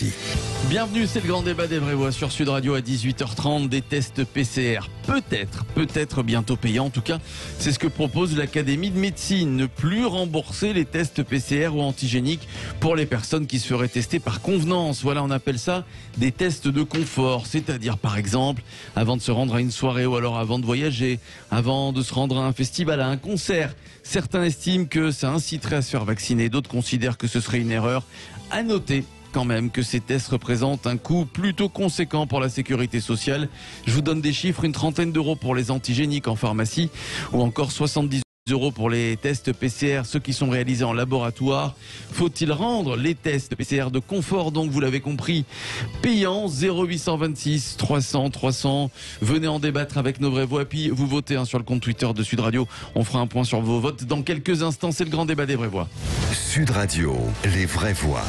Merci. Bienvenue, c'est le grand débat des vraies voix sur Sud Radio à 18h30. Des tests PCR, peut-être bientôt payants. En tout cas, c'est ce que propose l'Académie de médecine. Ne plus rembourser les tests PCR ou antigéniques pour les personnes qui se feraient tester par convenance. Voilà, on appelle ça des tests de confort. C'est-à-dire, par exemple, avant de se rendre à une soirée ou alors avant de voyager, avant de se rendre à un festival, à un concert. Certains estiment que ça inciterait à se faire vacciner. D'autres considèrent que ce serait une erreur. À noter quand même que ces tests représentent un coût plutôt conséquent pour la sécurité sociale. Je vous donne des chiffres, une trentaine d'euros pour les antigéniques en pharmacie ou encore 70 € pour les tests PCR, ceux qui sont réalisés en laboratoire. Faut-il rendre les tests PCR de confort, donc vous l'avez compris, payants? 0826 300 300. Venez en débattre avec nos vraies voix. Puis vous votez sur le compte Twitter de Sud Radio. On fera un point sur vos votes dans quelques instants. C'est le grand débat des vraies voix. Sud Radio, les vraies voix.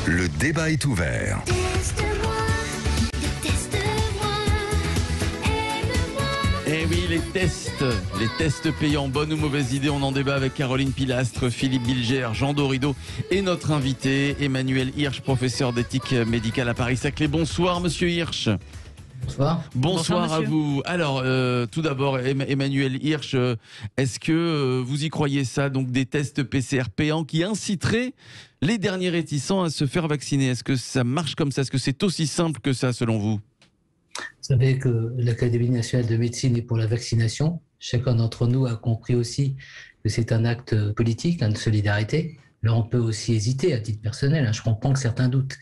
Le débat est ouvert. Eh oui, les tests payants, bonne ou mauvaise idée, on en débat avec Caroline Pilastre, Philippe Bilger, Jean Dorido et notre invité Emmanuel Hirsch, professeur d'éthique médicale à Paris-Saclay. Bonsoir Monsieur Hirsch. Bonsoir. Bonsoir à vous. Alors, tout d'abord, Emmanuel Hirsch, est-ce que vous y croyez ça, donc des tests PCR payants qui inciteraient les derniers réticents à se faire vacciner? Est-ce que ça marche comme ça? Est-ce que c'est aussi simple que ça selon vous? Vous savez que l'Académie nationale de médecine est pour la vaccination. Chacun d'entre nous a compris aussi que c'est un acte politique, de solidarité. Alors on peut aussi hésiter à titre personnel, je comprends que certains doutent.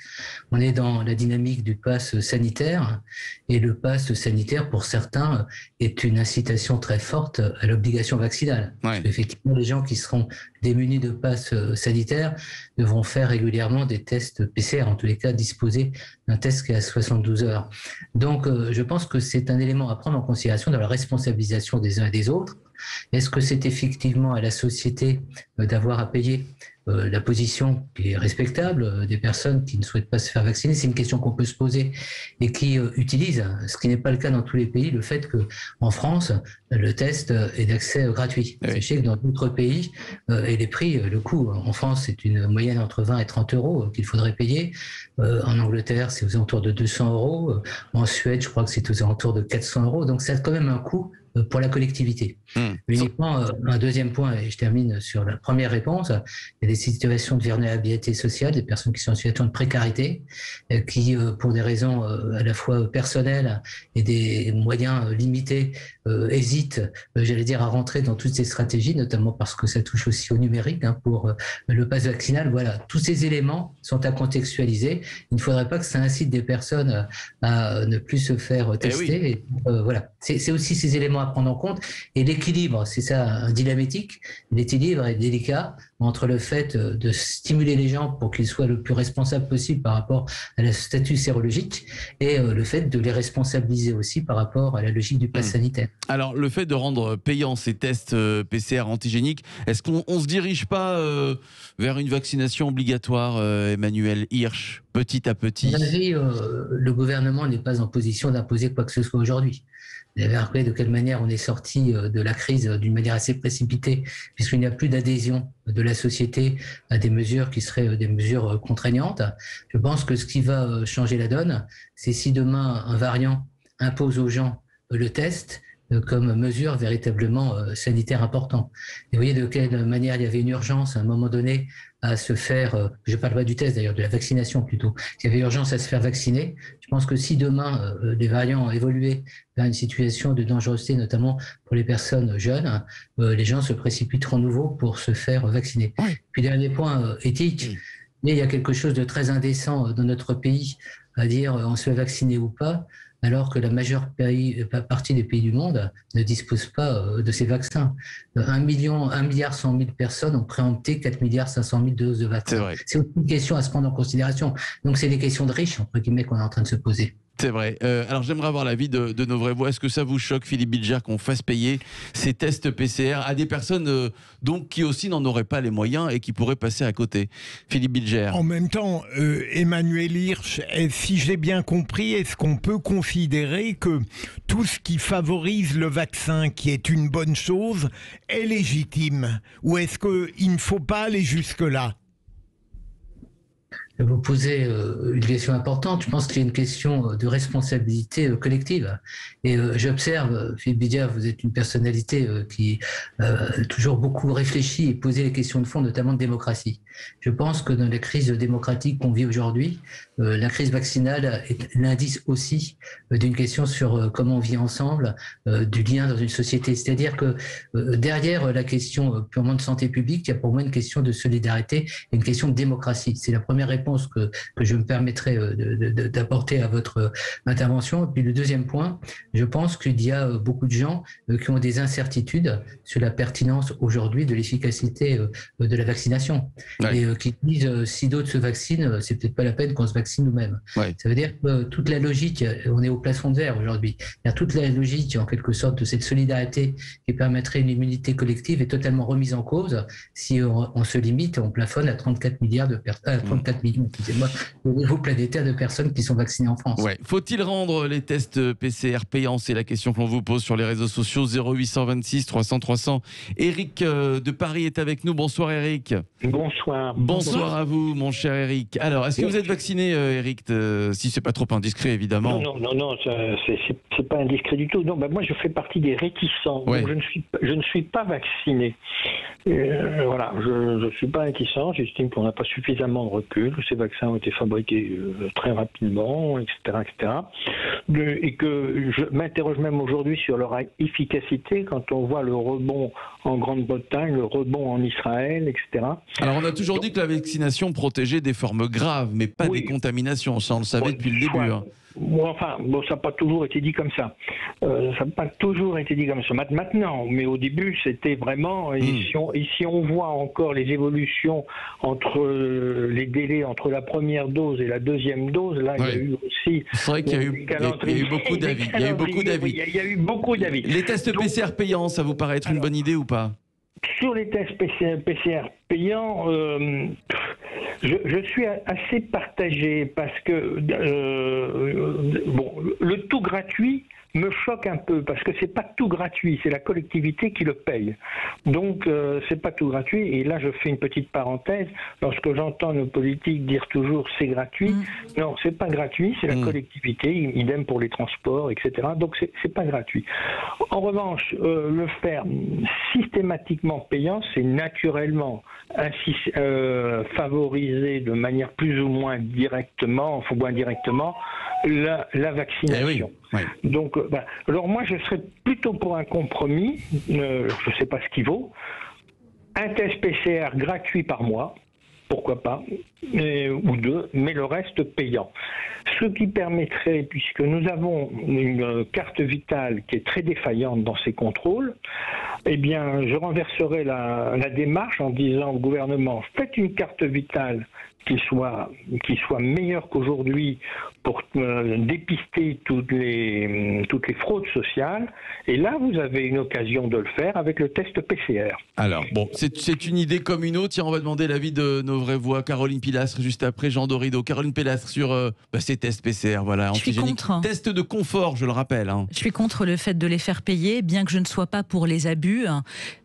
On est dans la dynamique du pass sanitaire et le pass sanitaire pour certains est une incitation très forte à l'obligation vaccinale. Ouais. Parce qu'effectivement, les gens qui seront démunis de pass sanitaire devront faire régulièrement des tests PCR, en tous les cas disposer d'un test qui est à 72 heures. Donc je pense que c'est un élément à prendre en considération dans la responsabilisation des uns et des autres. Est-ce que c'est effectivement à la société d'avoir à payer la position qui est respectable des personnes qui ne souhaitent pas se faire vacciner? C'est une question qu'on peut se poser et qui utilise, ce qui n'est pas le cas dans tous les pays, le fait qu'en France, le test est d'accès gratuit. Oui. Sachez que dans d'autres pays, et les prix, le coût, en France, c'est une moyenne entre 20 et 30 euros qu'il faudrait payer. En Angleterre, c'est aux alentours de 200 euros. En Suède, je crois que c'est aux alentours de 400 euros. Donc, ça a quand même un coût pour la collectivité. Uniquement, un deuxième point, et je termine sur la première réponse, il y a des situations de vulnérabilité sociale, des personnes qui sont en situation de précarité, qui, pour des raisons à la fois personnelles et des moyens limités, hésitent, j'allais dire, à rentrer dans toutes ces stratégies, notamment parce que ça touche aussi au numérique pour le pass vaccinal. Voilà, tous ces éléments sont à contextualiser. Il ne faudrait pas que ça incite des personnes à ne plus se faire tester. oui. Et, voilà, c'est aussi ces éléments à prendre en compte. Et l'équilibre, c'est ça, un dilemme éthique. L'équilibre est délicat entre le fait de stimuler les gens pour qu'ils soient le plus responsables possible par rapport à la statut sérologique et le fait de les responsabiliser aussi par rapport à la logique du pass sanitaire. Alors, le fait de rendre payants ces tests PCR antigéniques, est-ce qu'on ne se dirige pas vers une vaccination obligatoire, Emmanuel Hirsch, petit à petit? À mon avis, le gouvernement n'est pas en position d'imposer quoi que ce soit aujourd'hui. Vous avez remarqué de quelle manière on est sorti de la crise d'une manière assez précipitée, puisqu'il n'y a plus d'adhésion de la société à des mesures qui seraient des mesures contraignantes. Je pense que ce qui va changer la donne, c'est si demain un variant impose aux gens le test comme mesure véritablement sanitaire importante. Et vous voyez de quelle manière il y avait une urgence à un moment donné à se faire, je ne parle pas du test d'ailleurs, de la vaccination plutôt, il y avait urgence à se faire vacciner. Je pense que si demain les variants évoluaient vers une situation de dangerosité, notamment pour les personnes jeunes, les gens se précipiteront nouveau pour se faire vacciner. Oui. Puis dernier point éthique, mais il y a quelque chose de très indécent dans notre pays à dire on se fait vacciner ou pas, alors que la majeure partie des pays du monde ne disposent pas de ces vaccins. 1,1 milliard personnes ont préempté 4,5 milliards de doses de vaccins. C'est aussi une question à se prendre en considération. Donc c'est des questions de riches, entre guillemets, qu'on est en train de se poser. C'est vrai. Alors j'aimerais avoir l'avis de nos vraies voix. Est-ce que ça vous choque, Philippe Bilger, qu'on fasse payer ces tests PCR à des personnes donc qui aussi n'en auraient pas les moyens et qui pourraient passer à côté? Philippe Bilger. En même temps, Emmanuel Hirsch, si j'ai bien compris, est-ce qu'on peut considérer que tout ce qui favorise le vaccin, qui est une bonne chose, est légitime? Ou est-ce qu'il ne faut pas aller jusque-là? Vous posez une question importante. Je pense qu'il y a une question de responsabilité collective. Et j'observe, Philippe Bidia, vous êtes une personnalité qui toujours beaucoup réfléchi et posé les questions de fond, notamment de démocratie. Je pense que dans les crises démocratiques qu'on vit aujourd'hui, la crise vaccinale est l'indice aussi d'une question sur comment on vit ensemble, du lien dans une société. C'est-à-dire que derrière la question purement de santé publique, il y a pour moi une question de solidarité et une question de démocratie. C'est la première réponse que je me permettrai d'apporter à votre intervention. Et puis le deuxième point, je pense qu'il y a beaucoup de gens qui ont des incertitudes sur la pertinence aujourd'hui de l'efficacité de la vaccination. Ouais. Et qui disent si d'autres se vaccinent, c'est peut-être pas la peine qu'on se vaccine nous-mêmes. Ouais. Ça veut dire que toute la logique, on est au plafond de verre aujourd'hui, il y a toute la logique en quelque sorte de cette solidarité qui permettrait une immunité collective est totalement remise en cause si on se limite, on plafonne à 34 milliards de personnes, 34 millions, excusez-moi, au niveau planétaire de personnes qui sont vaccinées en France. Ouais. Faut-il rendre les tests PCR payants? C'est la question que l'on vous pose sur les réseaux sociaux. 0826 300 300. Eric de Paris est avec nous. Bonsoir Eric. Bonsoir. Bonsoir à vous, mon cher Eric. Alors, est-ce que vous êtes vacciné, Eric, si c'est pas trop indiscret, évidemment? Non, c'est pas indiscret du tout. Non, moi, je fais partie des réticents. Ouais. Donc je ne suis pas vacciné. Voilà, je ne suis pas réticent. J'estime qu'on n'a pas suffisamment de recul. Ces vaccins ont été fabriqués très rapidement, etc., etc. Et que je m'interroge même aujourd'hui sur leur efficacité quand on voit le rebond en Grande-Bretagne, le rebond en Israël, etc. Alors, on a toujours dit que la vaccination protégeait des formes graves, mais pas des contaminations. Ça, on le savait depuis le début. Hein. Enfin, ça n'a pas toujours été dit comme ça. Maintenant, mais au début, c'était vraiment... Ici, on voit encore les évolutions entre les délais entre la première dose et la deuxième dose. Là, il y a eu aussi... C'est vrai qu'il y a eu beaucoup d'avis. Il y a eu beaucoup d'avis. Les tests PCR payants, ça vous paraît être une bonne idée ou pas? Sur les tests PCR payants, je suis assez partagé parce que le tout gratuit me choque un peu parce que c'est pas tout gratuit, c'est la collectivité qui le paye. Donc c'est pas tout gratuit. Et là, je fais une petite parenthèse. Lorsque j'entends nos politiques dire toujours c'est gratuit, non, c'est pas gratuit, c'est la collectivité. Idem pour les transports, etc. Donc c'est pas gratuit. En revanche, le faire systématiquement payant, c'est naturellement favoriser de manière plus ou moins directement, la vaccination. Oui. Donc, alors moi, je serais plutôt pour un compromis, je ne sais pas ce qu'il vaut, un test PCR gratuit par mois, pourquoi pas, ou deux, mais le reste payant. Ce qui permettrait, puisque nous avons une carte vitale qui est très défaillante dans ces contrôles, eh bien, je renverserai la démarche en disant au gouvernement, faites une carte vitale qui soit meilleure qu'aujourd'hui pour dépister toutes les fraudes sociales. Et là, vous avez une occasion de le faire avec le test PCR. Alors, bon, c'est une idée comme une autre. Tiens, on va demander l'avis de nos vraies voix. Caroline Pilastre, juste après Jean Dorido. Caroline Pilastre sur ces tests PCR, voilà, antigéniques. Test de confort, je le rappelle. Hein. Je suis contre le fait de les faire payer, bien que je ne sois pas pour les abus.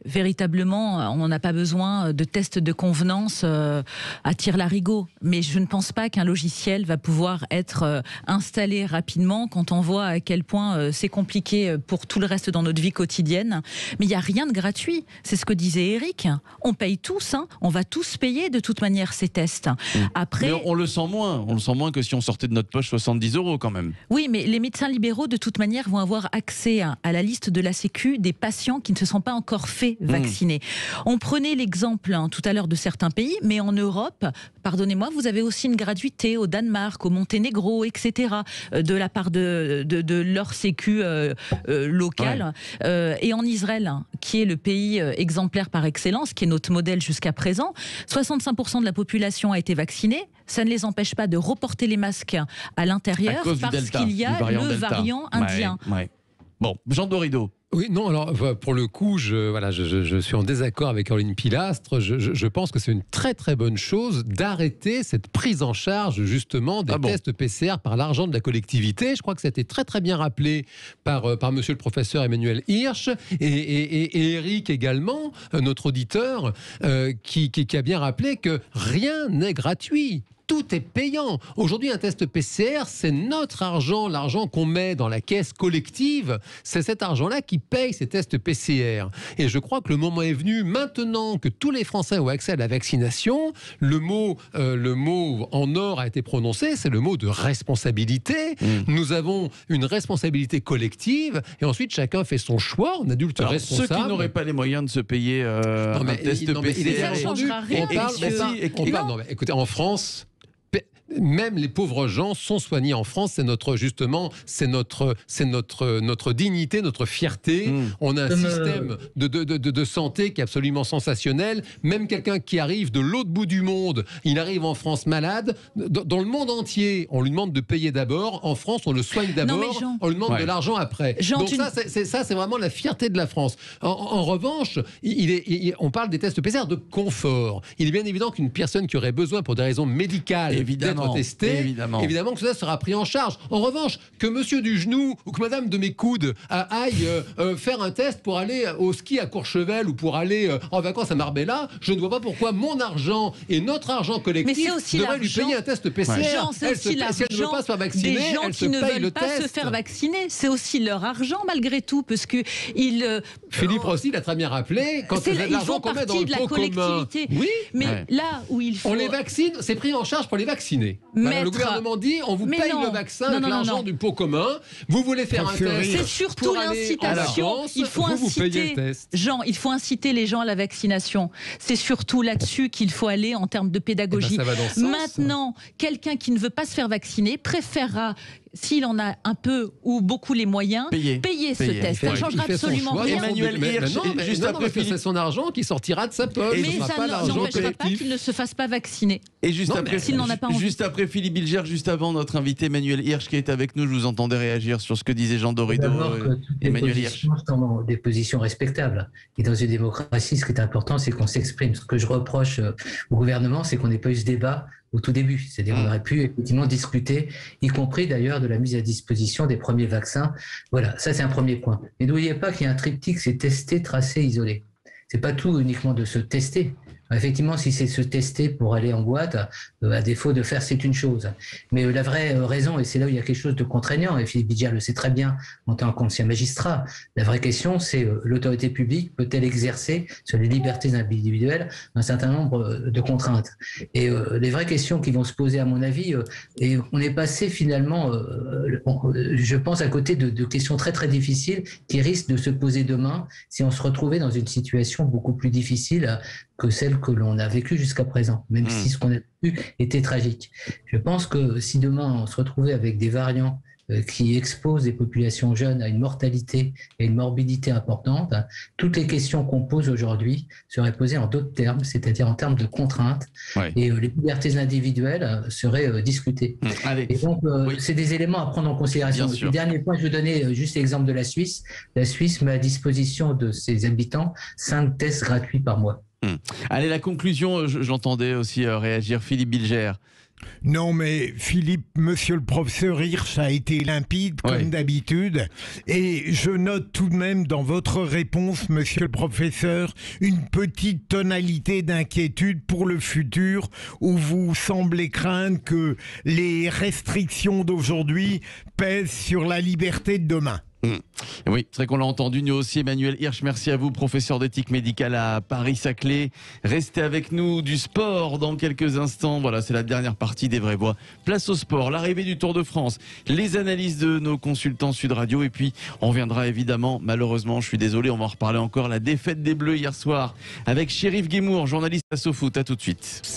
Véritablement, on n'a pas besoin de tests de convenance à tire-larigot. Mais je ne pense pas qu'un logiciel va pouvoir être installé rapidement quand on voit à quel point c'est compliqué pour tout le reste dans notre vie quotidienne. Mais il n'y a rien de gratuit. C'est ce que disait Eric. On paye tous. Hein. On va tous payer de toute manière ces tests. Après, mais on le sent moins. On le sent moins que si on sortait de notre poche 70 € quand même. Oui, mais les médecins libéraux, de toute manière, vont avoir accès à la liste de la Sécu des patients qui ne se sont pas encore fait vacciner. On prenait l'exemple tout à l'heure de certains pays, mais en Europe, pardonnez-moi, vous avez aussi une gratuité au Danemark, au Monténégro, etc., de la part de leur sécu locale. Ouais. Et en Israël, qui est le pays exemplaire par excellence, qui est notre modèle jusqu'à présent, 65% de la population a été vaccinée. Ça ne les empêche pas de reporter les masques à l'intérieur parce qu'il y a le variant indien. Ouais. Bon, Jean Dorido. Oui, non, alors pour le coup, je suis en désaccord avec Caroline Pilastre. Je pense que c'est une très très bonne chose d'arrêter cette prise en charge justement des tests PCR par l'argent de la collectivité. Je crois que ça a été très très bien rappelé par monsieur le professeur Emmanuel Hirsch et Eric également, notre auditeur, qui a bien rappelé que rien n'est gratuit. tout est payant. Aujourd'hui, un test PCR, c'est notre argent, l'argent qu'on met dans la caisse collective. C'est cet argent-là qui paye ces tests PCR. Et je crois que le moment est venu, maintenant que tous les Français ont accès à la vaccination, le mot en or a été prononcé, c'est le mot de responsabilité. Nous avons une responsabilité collective et ensuite chacun fait son choix en adulte responsable. Ceux qui n'auraient pas les moyens de se payer un test PCR... Ça ne changera rien. Écoutez, en France... Même les pauvres gens sont soignés en France. C'est notre dignité, notre fierté. On a un système de santé qui est absolument sensationnel. Même quelqu'un qui arrive de l'autre bout du monde, il arrive en France malade. Dans le monde entier, on lui demande de payer d'abord. En France, on le soigne d'abord. On lui demande de l'argent après. Donc ça, c'est vraiment la fierté de la France. En revanche, on parle des tests PCR de confort. Il est bien évident qu'une personne qui aurait besoin pour des raisons médicales d'être testé, évidemment que cela sera pris en charge. En revanche, que monsieur du genou ou que madame de mes coudes aille faire un test pour aller au ski à Courchevel ou pour aller en vacances à Marbella, je ne vois pas pourquoi mon argent et notre argent collectif devrait lui payer un test PCR. Si elle ne veut pas se faire vacciner, elle se paye le test. Des gens qui ne veulent pas se faire vacciner, c'est aussi leur argent malgré tout, parce que Philippe Rossi l'a très bien rappelé, quand c'est l'argent qu'on met dans le pot commun. Oui, mais là où il faut... On les vaccine, c'est pris en charge pour les vacciner. Le gouvernement dit on vous paye le vaccin avec l'argent du pot commun. Vous voulez faire un test. C'est surtout l'incitation. Il faut inciter Jean, il faut inciter les gens à la vaccination. C'est surtout là-dessus qu'il faut aller en termes de pédagogie. Maintenant, quelqu'un qui ne veut pas se faire vacciner préférera, s'il en a un peu ou beaucoup les moyens, payer ce test. Ça ne changera absolument rien. Emmanuel Hirsch, juste après, c'est son argent qui sortira de sa poche. Mais ça n'empêchera pas qu'il ne se fasse pas vacciner. Et juste après Philippe Bilger, juste avant notre invité Emmanuel Hirsch qui est avec nous, je vous entendais réagir sur ce que disait Jean Dorido. Emmanuel Hirsch. Sont des positions respectables. Et dans une démocratie, ce qui est important, c'est qu'on s'exprime. Ce que je reproche au gouvernement, c'est qu'on n'ait pas eu ce débat au tout début. C'est-à-dire qu'on aurait pu effectivement discuter, y compris d'ailleurs de la mise à disposition des premiers vaccins. Voilà, ça c'est un premier point. Et n'oubliez pas qu'il y a un triptyque, c'est tester, tracer, isoler. C'est pas tout uniquement de se tester. Effectivement, si c'est se tester pour aller en boîte, à défaut de faire, c'est une chose. Mais la vraie raison, et c'est là où il y a quelque chose de contraignant, et Philippe Bilger le sait très bien en tant qu'ancien magistrat, la vraie question, c'est l'autorité publique peut-elle exercer sur les libertés individuelles un certain nombre de contraintes. Et les vraies questions qui vont se poser, à mon avis, et on est passé finalement, je pense, à côté de questions très très difficiles qui risquent de se poser demain si on se retrouvait dans une situation beaucoup plus difficile que celle que l'on a vécue jusqu'à présent, même si ce qu'on a vu était tragique. Je pense que si demain on se retrouvait avec des variants qui exposent les populations jeunes à une mortalité et une morbidité importante, toutes les questions qu'on pose aujourd'hui seraient posées en d'autres termes, c'est-à-dire en termes de contraintes, et les libertés individuelles seraient discutées. Et donc, c'est des éléments à prendre en considération. Le dernier point, je vais donner juste l'exemple de la Suisse. La Suisse met à disposition de ses habitants 5 tests gratuits par mois. Allez, la conclusion, j'entendais aussi réagir Philippe Bilger. Non, mais Philippe, monsieur le professeur Hirsch a été limpide, comme d'habitude. Et je note tout de même dans votre réponse, monsieur le professeur, une petite tonalité d'inquiétude pour le futur, où vous semblez craindre que les restrictions d'aujourd'hui pèsent sur la liberté de demain. Oui, c'est vrai qu'on l'a entendu, nous aussi. Emmanuel Hirsch, merci à vous, professeur d'éthique médicale à Paris-Saclay. Restez avec nous, du sport dans quelques instants. Voilà, c'est la dernière partie des Vraies Voix. Place au sport, l'arrivée du Tour de France, les analyses de nos consultants Sud Radio, et puis on reviendra évidemment, malheureusement, je suis désolé, on va en reparler encore, la défaite des Bleus hier soir avec Chérif Guémour, journaliste à SoFoot. À tout de suite.